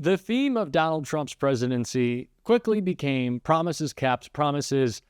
The theme of Donald Trump's presidency quickly became promises kept, promises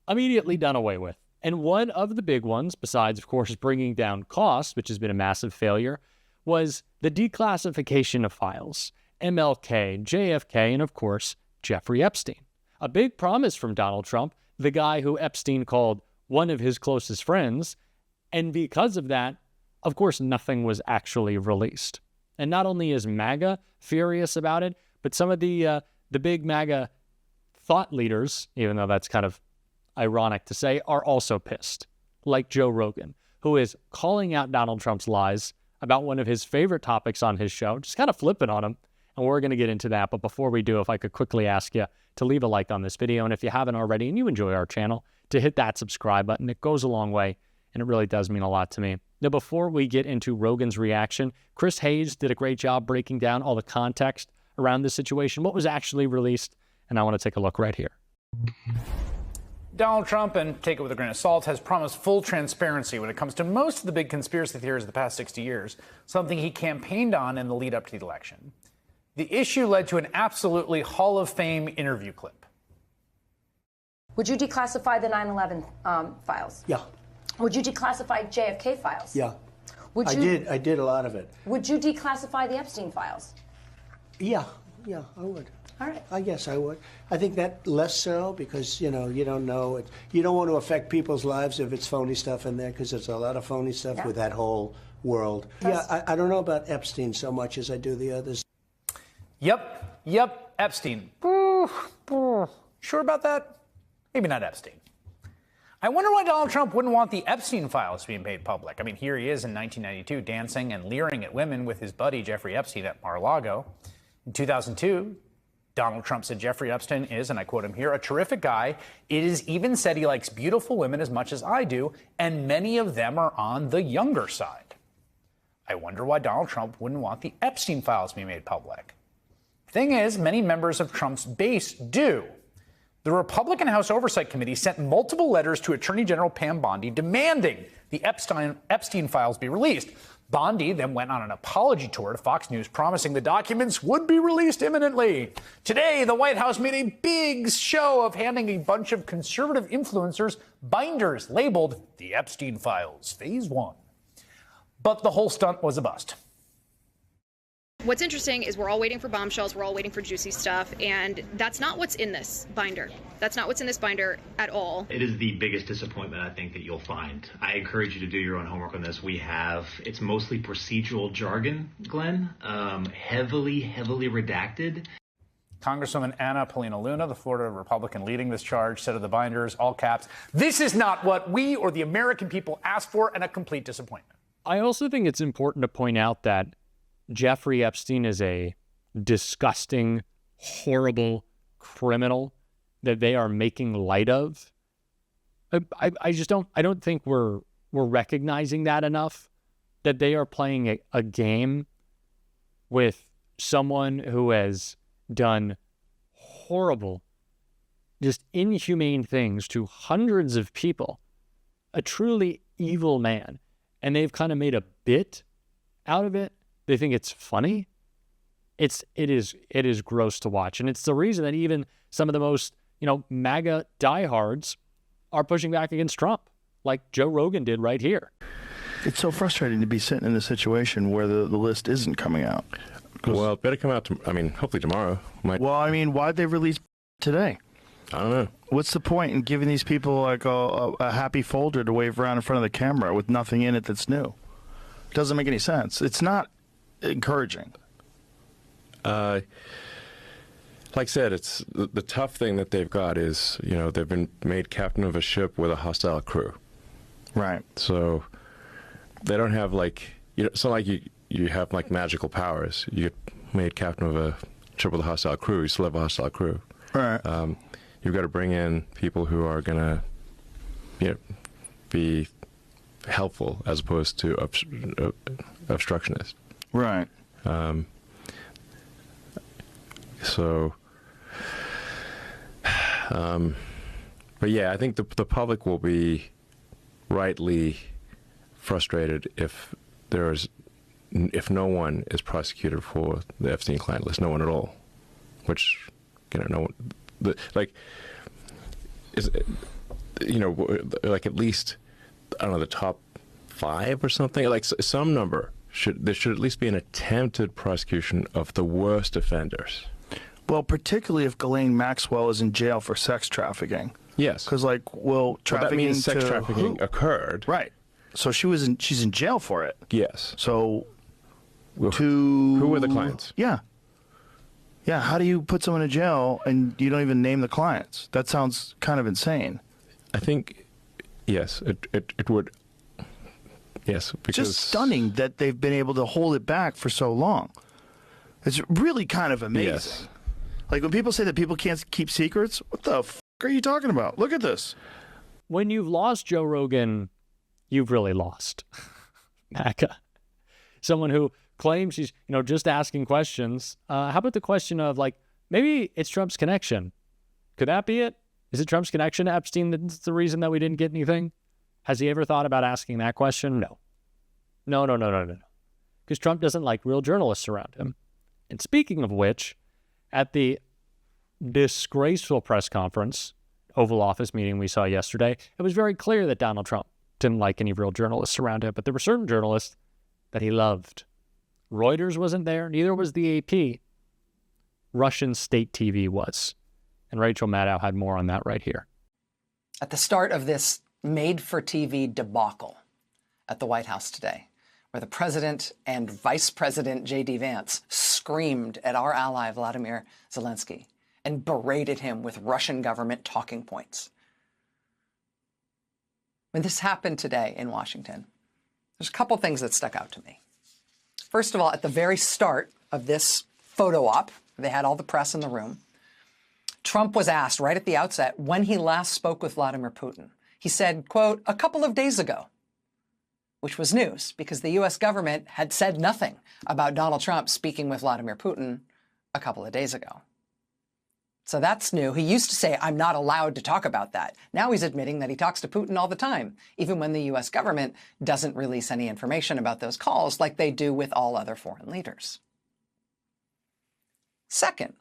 immediately done away with. And one of the big ones, besides, of course, bringing down costs, which has been a massive failure, was the declassification of files. MLK, JFK, and of course, Jeffrey Epstein. A big promise from Donald Trump, the guy who Epstein called one of his closest friends. And because of that, of course, nothing was actually released. And not only is MAGA furious about it, but some of the big MAGA thought leaders, even though that's kind of ironic to say, are also pissed. Like Joe Rogan, who is calling out Donald Trump's lies about one of his favorite topics on his show, just kind of flipping on him. And we're going to get into that. But before we do, if I could quickly ask you to leave a like on this video. And if you haven't already and you enjoy our channel, to hit that subscribe button. It goes a long way, and it really does mean a lot to me. Now, before we get into Rogan's reaction, Chris Hayes did a great job breaking down all the context around this situation, what was actually released, and I want to take a look right here. Donald Trump, and take it with a grain of salt, has promised full transparency when it comes to most of the big conspiracy theories of the past 60 years, something he campaigned on in the lead up to the election. The issue led to an absolutely Hall of Fame interview clip. Would you declassify the 9/11 files? Yeah. Would you declassify JFK files? Yeah. Would you, I did a lot of it. Would you declassify the Epstein files? Yeah, I would. All right. I guess I would. I think that less so because, you don't know. You don't want to affect people's lives if it's phony stuff in there because there's a lot of phony stuff with that whole world. I don't know about Epstein so much as I do the others. Yep, Epstein. Sure about that? Maybe not Epstein. I wonder why Donald Trump wouldn't want the Epstein files to be made public. I mean, here he is in 1992 dancing and leering at women with his buddy Jeffrey Epstein at Mar-a-Lago. In 2002, Donald Trump said Jeffrey Epstein is, and I quote him here, a terrific guy. It is even said he likes beautiful women as much as I do, and many of them are on the younger side. I wonder why Donald Trump wouldn't want the Epstein files to be made public. Thing is, many members of Trump's base do. The Republican House Oversight Committee sent multiple letters to Attorney General Pam Bondi demanding the Epstein files be released. Bondi then went on an apology tour to Fox News, promising the documents would be released imminently. Today, the White House made a big show of handing a bunch of conservative influencers binders labeled the Epstein files, Phase 1. But the whole stunt was a bust. What's interesting is we're all waiting for bombshells, we're all waiting for juicy stuff, and that's not what's in this binder. That's not what's in this binder at all. It is the biggest disappointment I think that you'll find. I encourage you to do your own homework on this. It's mostly procedural jargon, Glenn, heavily redacted. Congresswoman Anna Paulina Luna, the Florida Republican leading this charge, said of the binders, all caps, "This is not what we or the American people asked for, and a complete disappointment." I also think it's important to point out that Jeffrey Epstein is a disgusting, horrible criminal that they are making light of. I don't think we're recognizing that enough, that they are playing a game with someone who has done horrible, just inhumane things to hundreds of people, a truly evil man, and they've kind of made a bit out of it. They think it's funny. It is gross to watch. And it's the reason that even some of the most, MAGA diehards are pushing back against Trump, like Joe Rogan did right here. It's so frustrating to be sitting in a situation where the list isn't coming out. Well, it better come out, hopefully tomorrow. Why'd they release today? I don't know. What's the point in giving these people like a happy folder to wave around in front of the camera with nothing in it that's new? It doesn't make any sense. It's not encouraging. Like I said, it's the tough thing that they've got is, they've been made captain of a ship with a hostile crew. Right. So they don't have it's not like you have like magical powers. You get made captain of a ship with a hostile crew. You still have a hostile crew. Right. You've got to bring in people who are going to, be helpful as opposed to obstructionist. Right. But yeah, I think the public will be rightly frustrated if there is if no one is prosecuted for the Epstein client list, no one at all, which, no one, is, like at least, I don't know, the top 5 or something, like some number. There should at least be an attempted prosecution of the worst offenders. Well, particularly if Ghislaine Maxwell is in jail for sex trafficking. Yes. Because, trafficking that means sex to trafficking occurred. Right. So she's in jail for it. Yes. So who were the clients? Yeah. Yeah, how do you put someone in jail and you don't even name the clients? That sounds kind of insane. I think, yes, it would. Yes, because... Just stunning that they've been able to hold it back for so long. It's really kind of amazing. Yes. Like when people say that people can't keep secrets, what the f*** are you talking about? Look at this. When you've lost Joe Rogan, you've really lost. Macca. Someone who claims he's, just asking questions. How about the question of, maybe it's Trump's connection? Could that be it? Is it Trump's connection to Epstein that's the reason that we didn't get anything? Has he ever thought about asking that question? No. No. Because Trump doesn't like real journalists around him. And speaking of which, at the disgraceful press conference, Oval Office meeting we saw yesterday, it was very clear that Donald Trump didn't like any real journalists around him, but there were certain journalists that he loved. Reuters wasn't there, neither was the AP. Russian state TV was. And Rachel Maddow had more on that right here. At the start of this made-for-TV debacle at the White House today, where the president and Vice President J.D. Vance screamed at our ally Vladimir Zelensky and berated him with Russian government talking points. When this happened today in Washington, there's a couple things that stuck out to me. First of all, at the very start of this photo op, they had all the press in the room, Trump was asked right at the outset when he last spoke with Vladimir Putin. He said, quote, a couple of days ago, which was news because the U.S. government had said nothing about Donald Trump speaking with Vladimir Putin a couple of days ago. So that's new. He used to say, I'm not allowed to talk about that. Now he's admitting that he talks to Putin all the time, even when the U.S. government doesn't release any information about those calls like they do with all other foreign leaders. Second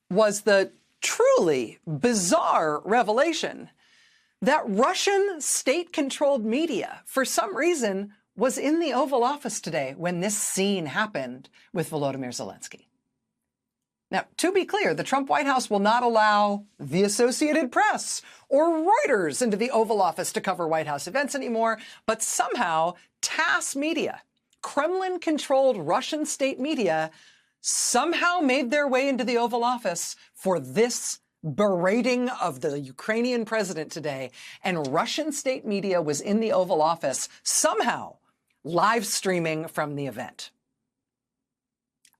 was the truly bizarre revelation that Russian state-controlled media, for some reason, was in the Oval Office today when this scene happened with Volodymyr Zelensky. Now, to be clear, the Trump White House will not allow the Associated Press or Reuters into the Oval Office to cover White House events anymore, but somehow TASS media, Kremlin-controlled Russian state media, somehow made their way into the Oval Office for this berating of the Ukrainian president today, and Russian state media was in the Oval Office somehow live streaming from the event.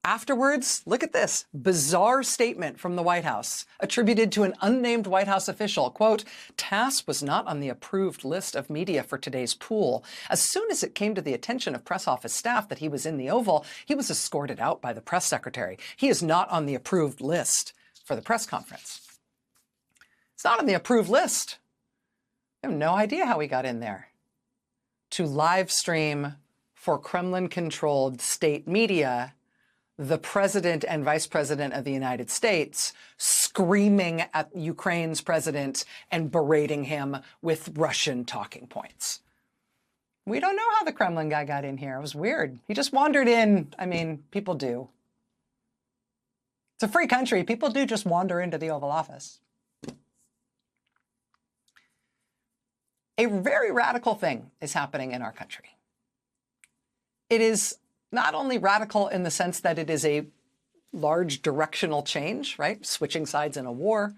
Afterwards, look at this bizarre statement from the White House attributed to an unnamed White House official. Quote, TASS was not on the approved list of media for today's pool. As soon as it came to the attention of press office staff that he was in the Oval, he was escorted out by the press secretary. He is not on the approved list for the press conference. It's not on the approved list. I have no idea how he got in there. To live stream for Kremlin-controlled state media the president and vice president of the United States screaming at Ukraine's president and berating him with Russian talking points. We don't know how the Kremlin guy got in here. It was weird. He just wandered in. I mean, people do. It's a free country. People do just wander into the Oval Office. A very radical thing is happening in our country. It is not only radical in the sense that it is a large directional change, right? Switching sides in a war,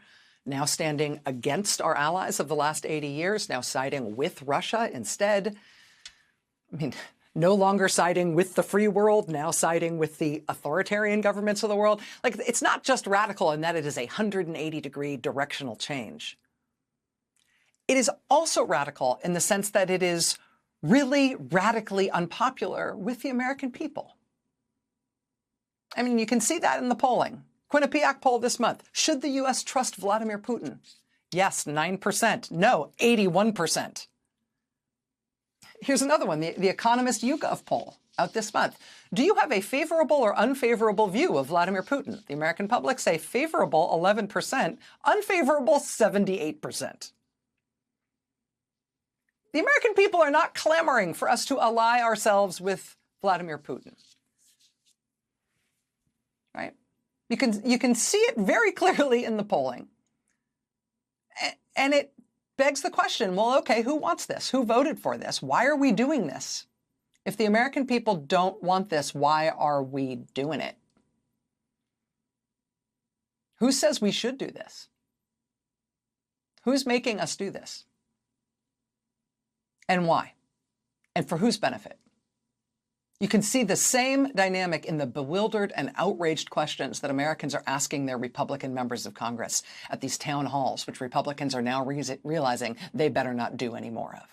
now standing against our allies of the last 80 years, now siding with Russia instead. I mean, no longer siding with the free world, now siding with the authoritarian governments of the world. Like, it's not just radical in that it is a 180-degree directional change. It is also radical in the sense that it is really radically unpopular with the American people. I mean, you can see that in the polling. Quinnipiac poll this month. Should the U.S. trust Vladimir Putin? Yes, 9%. No, 81%. Here's another one, the Economist YouGov poll. out this month. Do you have a favorable or unfavorable view of Vladimir Putin? The American public say favorable 11%, unfavorable 78%. The American people are not clamoring for us to ally ourselves with Vladimir Putin. Right? You can see it very clearly in the polling. And it begs the question, well, okay, who wants this? Who voted for this? Why are we doing this? If the American people don't want this, why are we doing it? Who says we should do this? Who's making us do this? And why? And for whose benefit? You can see the same dynamic in the bewildered and outraged questions that Americans are asking their Republican members of Congress at these town halls, which Republicans are now realizing they better not do any more of.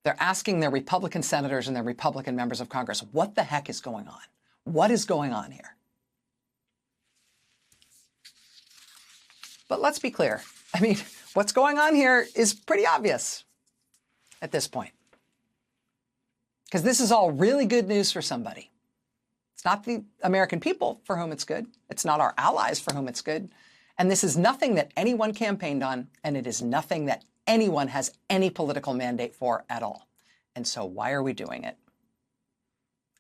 They're asking their Republican senators and their Republican members of Congress, what the heck is going on? What is going on here? But let's be clear. I mean, what's going on here is pretty obvious at this point. Because this is all really good news for somebody. It's not the American people for whom it's good. It's not our allies for whom it's good. And this is nothing that anyone campaigned on, and it is nothing that anyone has any political mandate for at all. And so why are we doing it?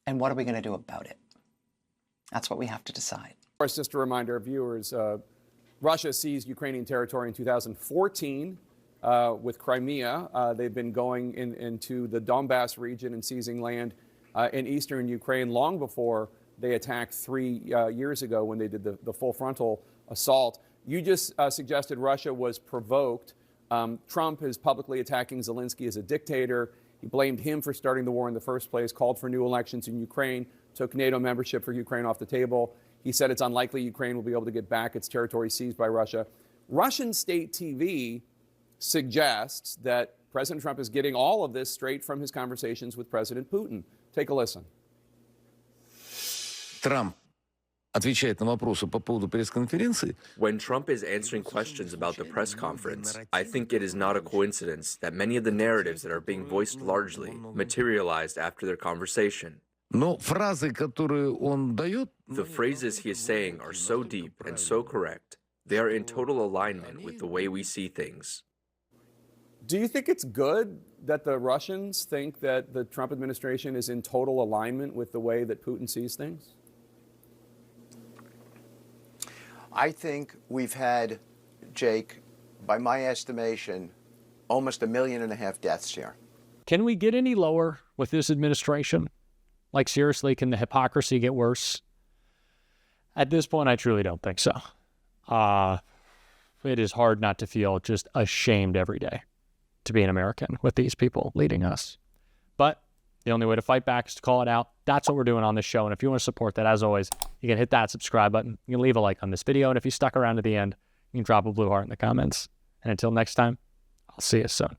And what are we going to do about it? That's what we have to decide. Of course, just a reminder, viewers, Russia seized Ukrainian territory in 2014 with Crimea. They've been going into the Donbass region and seizing land in eastern Ukraine long before they attacked 3 years ago when they did the full frontal assault. You just suggested Russia was provoked. Trump is publicly attacking Zelensky as a dictator. He blamed him for starting the war in the first place, called for new elections in Ukraine, took NATO membership for Ukraine off the table. He said it's unlikely Ukraine will be able to get back its territory seized by Russia. Russian state TV suggests that President Trump is getting all of this straight from his conversations with President Putin. Take a listen. Trump отвечает на вопросы по поводу пресс-конференции. When Trump is answering questions about the press conference, I think it is not a coincidence that many of the narratives that are being voiced largely materialized after their conversation. Но фразы, которые он дает, The phrases he is saying are so deep and so correct. They are in total alignment with the way we see things. Do you think it's good that the Russians think that the Trump administration is in total alignment with the way that Putin sees things? I think we've had, Jake, by my estimation, almost 1.5 million deaths here. Can we get any lower with this administration? Like, seriously, can the hypocrisy get worse? At this point, I truly don't think so. It is hard not to feel just ashamed every day to be an American with these people leading us. But the only way to fight back is to call it out. That's what we're doing on this show. And if you want to support that, as always, you can hit that subscribe button. You can leave a like on this video. And if you stuck around to the end, you can drop a blue heart in the comments. And until next time, I'll see you soon.